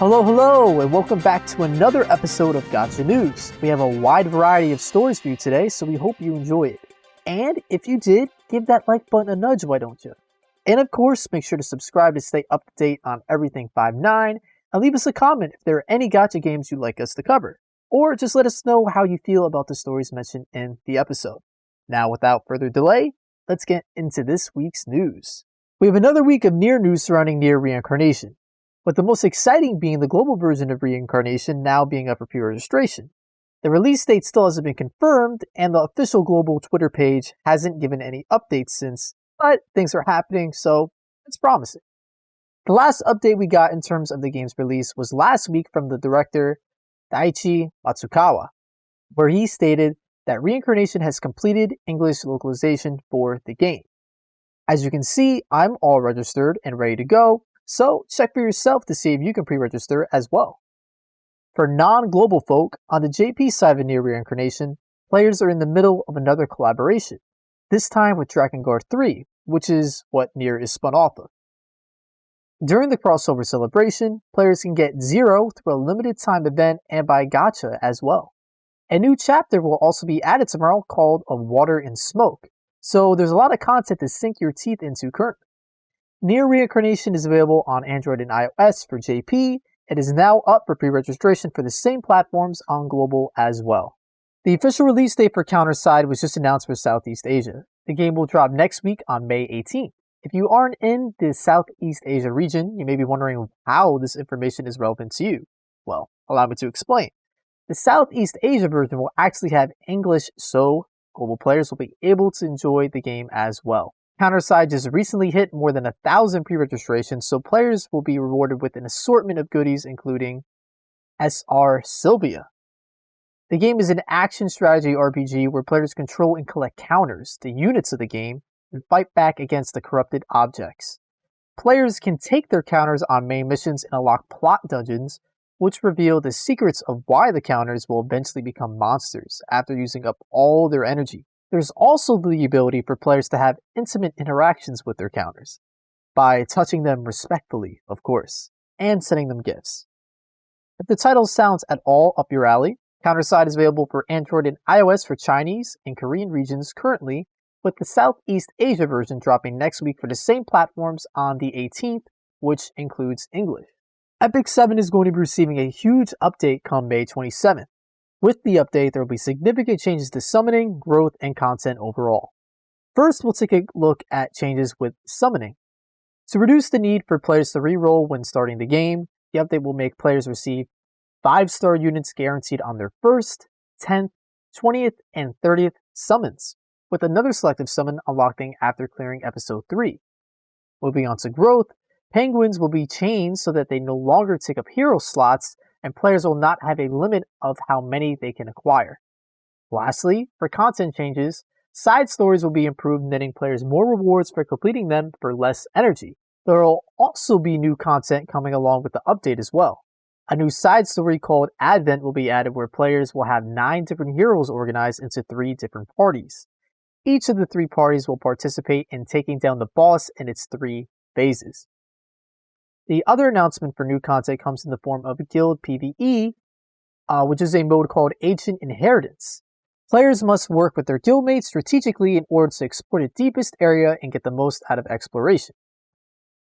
Hello, and welcome back to another episode of Gacha News. We have a wide variety of stories for you today, so we hope you enjoy it. And if you did, give that like button a nudge, why don't you? And of course, make sure to subscribe to stay up to date on everything 5-9, and leave us a comment if there are any Gacha games you'd like us to cover. Or just let us know how you feel about the stories mentioned in the episode. Now, without further delay, let's get into this week's news. We have another week of NieR news surrounding NieR Reincarnation, with the most exciting being the global version of Reincarnation now being up for pre-registration. The release date still hasn't been confirmed, and the official global Twitter page hasn't given any updates since, but things are happening, so it's promising. The last update we got in terms of the game's release was last week from the director Daichi Matsukawa, where he stated that Reincarnation has completed English localization for the game. As you can see, I'm all registered and ready to go, so check for yourself to see if you can pre-register as well. For non-global folk, on the JP side of NieR Reincarnation, players are in the middle of another collaboration, this time with Drakengard 3, which is what NieR is spun off of. During the crossover celebration, players can get 0 through a limited time event and by Gacha as well. A new chapter will also be added tomorrow called Of Water and Smoke, so there's a lot of content to sink your teeth into currently. NieR Reincarnation is available on Android and iOS for JP. It is now up for pre-registration for the same platforms on global as well. The official release date for Counterside was just announced for Southeast Asia. The game will drop next week on May 18th. If you aren't in the Southeast Asia region, you may be wondering how this information is relevant to you. Well, allow me to explain. The Southeast Asia version will actually have English, so global players will be able to enjoy the game as well. Counterside just recently hit more than 1,000 pre-registrations, so players will be rewarded with an assortment of goodies including SR Sylvia. The game is an action strategy RPG where players control and collect counters, the units of the game, and fight back against the corrupted objects. Players can take their counters on main missions and unlock plot dungeons, which reveal the secrets of why the counters will eventually become monsters after using up all their energy. There's also the ability for players to have intimate interactions with their counters, by touching them respectfully, of course, and sending them gifts. If the title sounds at all up your alley, Counterside is available for Android and iOS for Chinese and Korean regions currently, with the Southeast Asia version dropping next week for the same platforms on the 18th, which includes English. Epic 7 is going to be receiving a huge update come May 27th. With the update, there will be significant changes to summoning, growth, and content overall. First, we'll take a look at changes with summoning. To reduce the need for players to reroll when starting the game, the update will make players receive 5-star units guaranteed on their 1st, 10th, 20th, and 30th summons, with another selective summon unlocking after clearing episode 3. Moving on to growth, penguins will be chained so that they no longer take up hero slots, and players will not have a limit of how many they can acquire. Lastly, for content changes, side stories will be improved, netting players more rewards for completing them for less energy. There will also be new content coming along with the update as well. A new side story called Advent will be added where players will have 9 different heroes organized into 3 different parties. Each of the 3 parties will participate in taking down the boss in its 3 phases. The other announcement for new content comes in the form of Guild PvE, which is a mode called Ancient Inheritance. Players must work with their guildmates strategically in order to explore the deepest area and get the most out of exploration.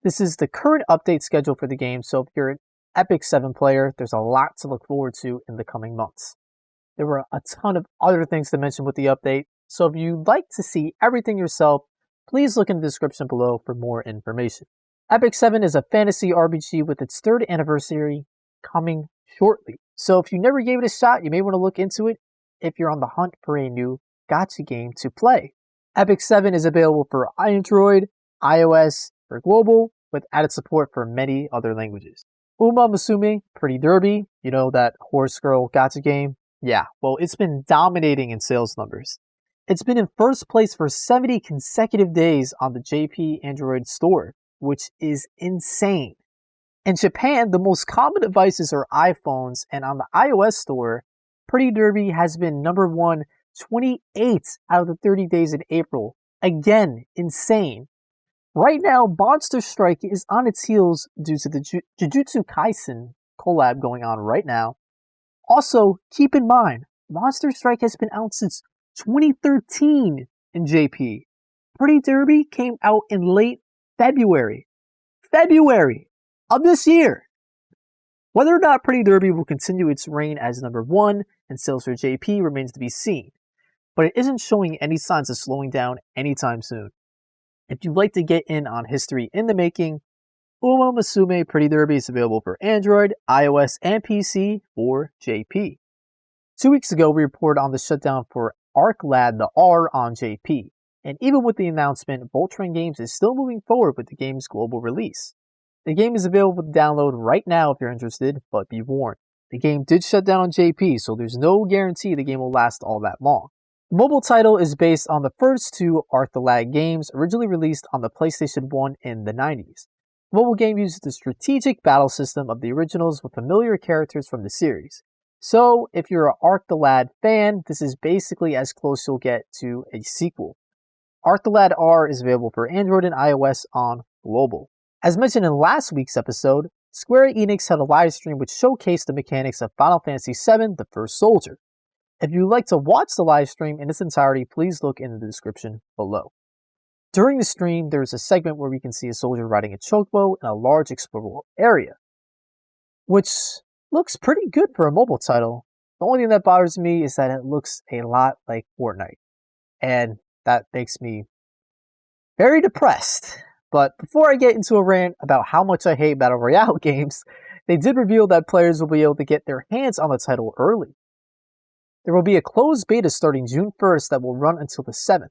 This is the current update schedule for the game, so if you're an Epic 7 player, there's a lot to look forward to in the coming months. There were a ton of other things to mention with the update, so if you'd like to see everything yourself, please look in the description below for more information. Epic 7 is a fantasy RPG with its 3rd anniversary coming shortly. So if you never gave it a shot, you may want to look into it if you're on the hunt for a new gacha game to play. Epic 7 is available for Android, iOS, for global, with added support for many other languages. Musume, Pretty Derby, you know that horse girl gacha game? Yeah, well, it's been dominating in sales numbers. It's been in first place for 70 consecutive days on the JP Android store, which is insane. In Japan, the most common devices are iPhones, and on the iOS store, Pretty Derby has been number 1 28 out of the 30 days in April. Again, insane. Right now, Monster Strike is on its heels due to the Jujutsu Kaisen collab going on right now. Also, keep in mind, Monster Strike has been out since 2013 in JP. Pretty Derby came out in late February of this year. Whether or not Pretty Derby will continue its reign as #1 in sales for JP remains to be seen, but it isn't showing any signs of slowing down anytime soon. If you'd like to get in on history in the making, Musume Pretty Derby is available for Android, iOS, and PC for JP. 2 weeks ago, we reported on the shutdown for ArcLad the R on JP, and even with the announcement, Voltron Games is still moving forward with the game's global release. The game is available to download right now if you're interested, but be warned, the game did shut down on JP, so there's no guarantee the game will last all that long. The mobile title is based on the first two ArcLad games originally released on the PlayStation 1 in the 90s. The mobile game uses the strategic battle system of the originals with familiar characters from the series. So, if you're an ArcLad fan, this is basically as close you'll get to a sequel. ArcLad R is available for Android and iOS on global. As mentioned in last week's episode, Square Enix had a live stream which showcased the mechanics of Final Fantasy VII The First Soldier. If you'd like to watch the live stream in its entirety, please look in the description below. During the stream, there is a segment where we can see a soldier riding a chocobo in a large explorable area, which looks pretty good for a mobile title. The only thing that bothers me is that it looks a lot like Fortnite, and that makes me very depressed. But before I get into a rant about how much I hate Battle Royale games, they did reveal that players will be able to get their hands on the title early. There will be a closed beta starting June 1st that will run until the 7th.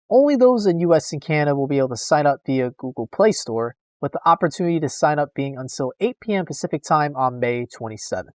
Only those in US and Canada will be able to sign up via Google Play Store, with the opportunity to sign up being until 8 p.m. Pacific Time on May 27th.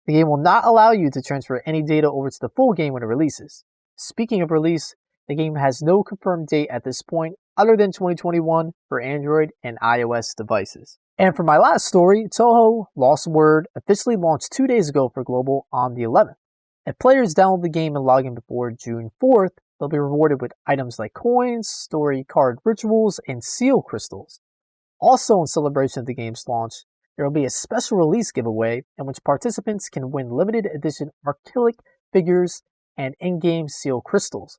The game will not allow you to transfer any data over to the full game when it releases. Speaking of release, the game has no confirmed date at this point other than 2021 for Android and iOS devices. And for my last story, TouHou Lost Word officially launched 2 days ago for global on the 11th. If players download the game and log in before June 4th, they'll be rewarded with items like coins, story card rituals, and seal crystals. Also in celebration of the game's launch, there will be a special release giveaway in which participants can win limited edition acrylic figures and in-game seal crystals.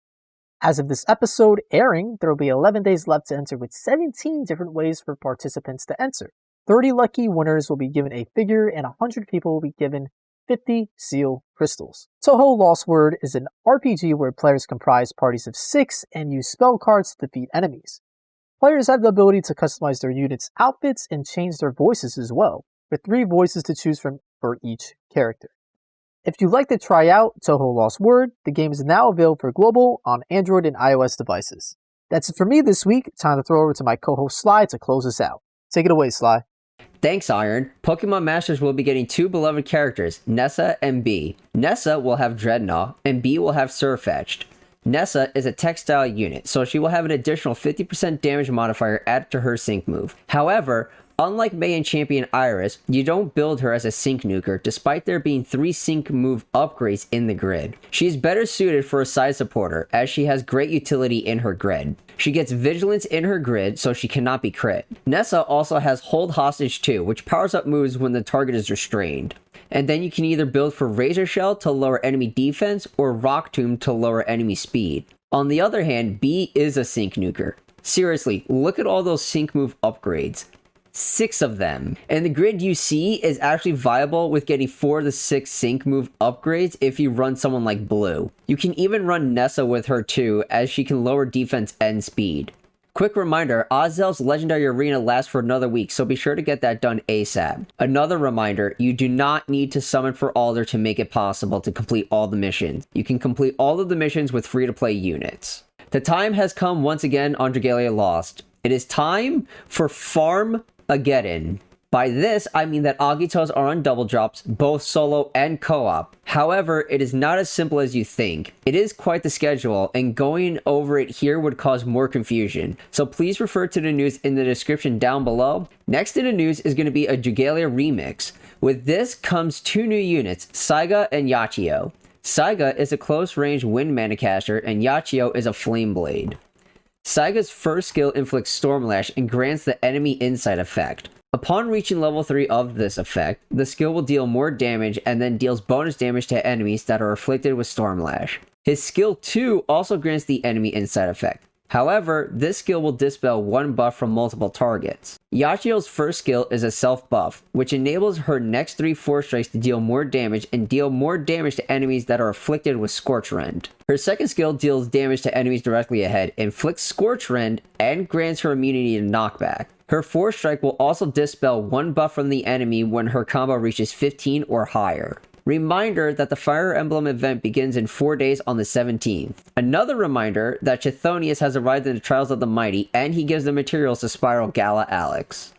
As of this episode airing, there will be 11 days left to enter with 17 different ways for participants to enter. 30 lucky winners will be given a figure and 100 people will be given 50 seal crystals. TouHou Lost Word is an RPG where players comprise parties of 6 and use spell cards to defeat enemies. Players have the ability to customize their units' outfits and change their voices as well, with 3 voices to choose from for each character. If you'd like to try out TouHou Lost Word, the game is now available for global on Android and iOS devices. That's it for me this week. Time to throw over to my co-host Sly to close us out. Take it away, Sly. Thanks, Iron. Pokemon Masters will be getting 2 beloved characters, Nessa and Bee. Nessa will have Dreadnought, and Bee will have Surfetched. Nessa is a textile unit, so she will have an additional 50% damage modifier added to her sync move. However, unlike May and Champion Iris, you don't build her as a sync nuker, despite there being 3 sync move upgrades in the grid. She is better suited for a side supporter, as she has great utility in her grid. She gets Vigilance in her grid, so she cannot be crit. Nessa also has Hold Hostage too, which powers up moves when the target is restrained. And then you can either build for Razor Shell to lower enemy defense, or Rock Tomb to lower enemy speed. On the other hand, Bee is a sync nuker. Seriously, look at all those sync move upgrades. 6 of them. And the grid you see is actually viable with getting 4 to 6 sync move upgrades if you run someone like Blue. You can even run Nessa with her too, as she can lower defense and speed. Quick reminder, Ozzel's Legendary Arena lasts for another week, so be sure to get that done ASAP. Another reminder, you do not need to summon for Alder to make it possible to complete all the missions. You can complete all of the missions with free-to-play units. The time has come once again on Dragalia Lost. It is time for Farm-ageddon. By this, I mean that Agitos are on double drops, both solo and co-op. However, it is not as simple as you think. It is quite the schedule, and going over it here would cause more confusion. So please refer to the news in the description down below. Next in the news is going to be a Dragalia remix. With this comes 2 new units, Saiga and Yachio. Saiga is a close-range wind mana caster, and Yachio is a flame blade. Saiga's first skill inflicts Stormlash and grants the enemy insight effect. Upon reaching level 3 of this effect, the skill will deal more damage and then deals bonus damage to enemies that are afflicted with Stormlash. His skill 2 also grants the enemy insight effect. However, this skill will dispel one buff from multiple targets. Yachio's first skill is a self buff, which enables her next 3 Force Strikes to deal more damage and deal more damage to enemies that are afflicted with Scorch Rend. Her second skill deals damage to enemies directly ahead, inflicts Scorch Rend, and grants her immunity to knockback. Her Force Strike will also dispel one buff from the enemy when her combo reaches 15 or higher. Reminder that the Fire Emblem event begins in 4 days on the 17th. Another reminder that Chthonius has arrived in the Trials of the Mighty, and he gives the materials to Spiral Gala Alex.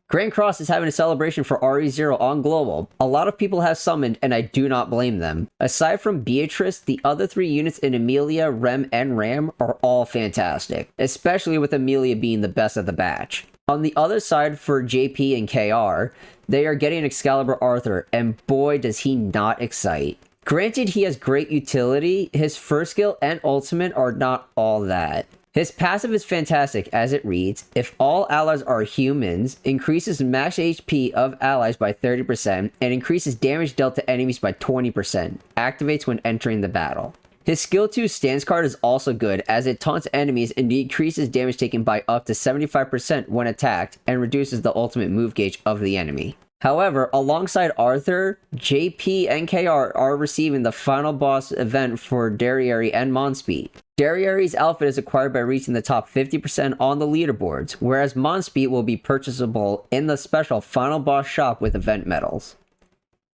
Grand Cross is having a celebration for RE0 on Global. A lot of people have summoned, and I do not blame them. Aside from Beatrice, the other 3 units in Amelia, Rem, and Ram are all fantastic, especially with Amelia being the best of the batch. On the other side for JP and KR, they are getting Excalibur Arthur, and boy does he not excite. Granted, he has great utility, his first skill and ultimate are not all that. His passive is fantastic as it reads, if all allies are humans, increases max HP of allies by 30% and increases damage dealt to enemies by 20%, activates when entering the battle. His skill 2 stance card is also good as it taunts enemies and decreases damage taken by up to 75% when attacked and reduces the ultimate move gauge of the enemy. However, alongside Arthur, JP and KR are receiving the final boss event for Derriere and Monspeed. Derriere's outfit is acquired by reaching the top 50% on the leaderboards, whereas Monspeed will be purchasable in the special final boss shop with event medals.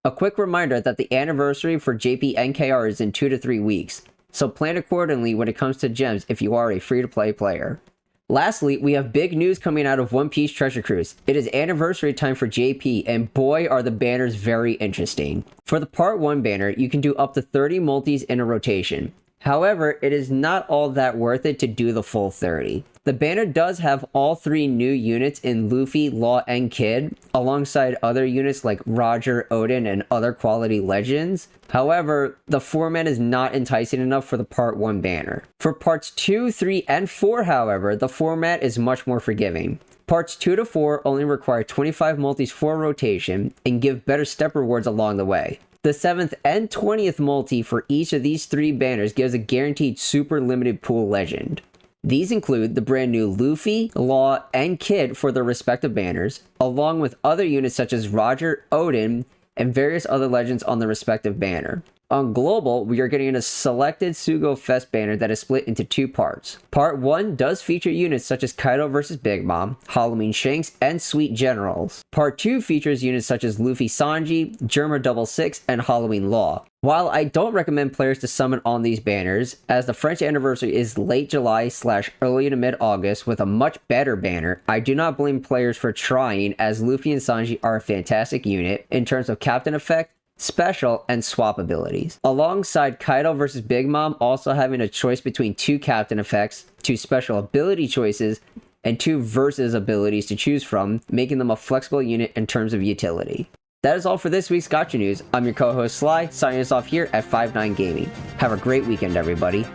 A quick reminder that the anniversary for JP and KR is in 2 to 3 weeks, so plan accordingly when it comes to gems if you are a free-to-play player. Lastly, we have big news coming out of One Piece Treasure Cruise. It is anniversary time for JP, and boy are the banners very interesting. For the Part 1 banner, you can do up to 30 multis in a rotation. However, it is not all that worth it to do the full 30. The banner does have all 3 new units in Luffy, Law, and Kid, alongside other units like Roger, Odin, and other quality legends. However, the format is not enticing enough for the Part 1 banner. For Parts 2, 3, and 4, however, the format is much more forgiving. Parts 2 to 4 only require 25 multis for rotation and give better step rewards along the way. The 7th and 20th multi for each of these 3 banners gives a guaranteed super limited pool legend. These include the brand new Luffy, Law, and Kid for their respective banners, along with other units such as Roger, Odin, and various other legends on the respective banner. On Global, we are getting a selected Sugo Fest banner that is split into 2 parts. Part 1 does feature units such as Kaido vs Big Mom, Halloween Shanks, and Sweet Generals. Part 2 features units such as Luffy Sanji, Germa 66, and Halloween Law. While I don't recommend players to summon on these banners, as the French anniversary is late July / early to mid-August with a much better banner, I do not blame players for trying, as Luffy and Sanji are a fantastic unit in terms of captain effect, special, and swap abilities. Alongside Kaido vs Big Mom also having a choice between 2 captain effects, 2 special ability choices, and 2 versus abilities to choose from, making them a flexible unit in terms of utility. That is all for this week's Gacha News. I'm your co-host Sly, signing us off here at 5-9 Gaming. Have a great weekend, everybody.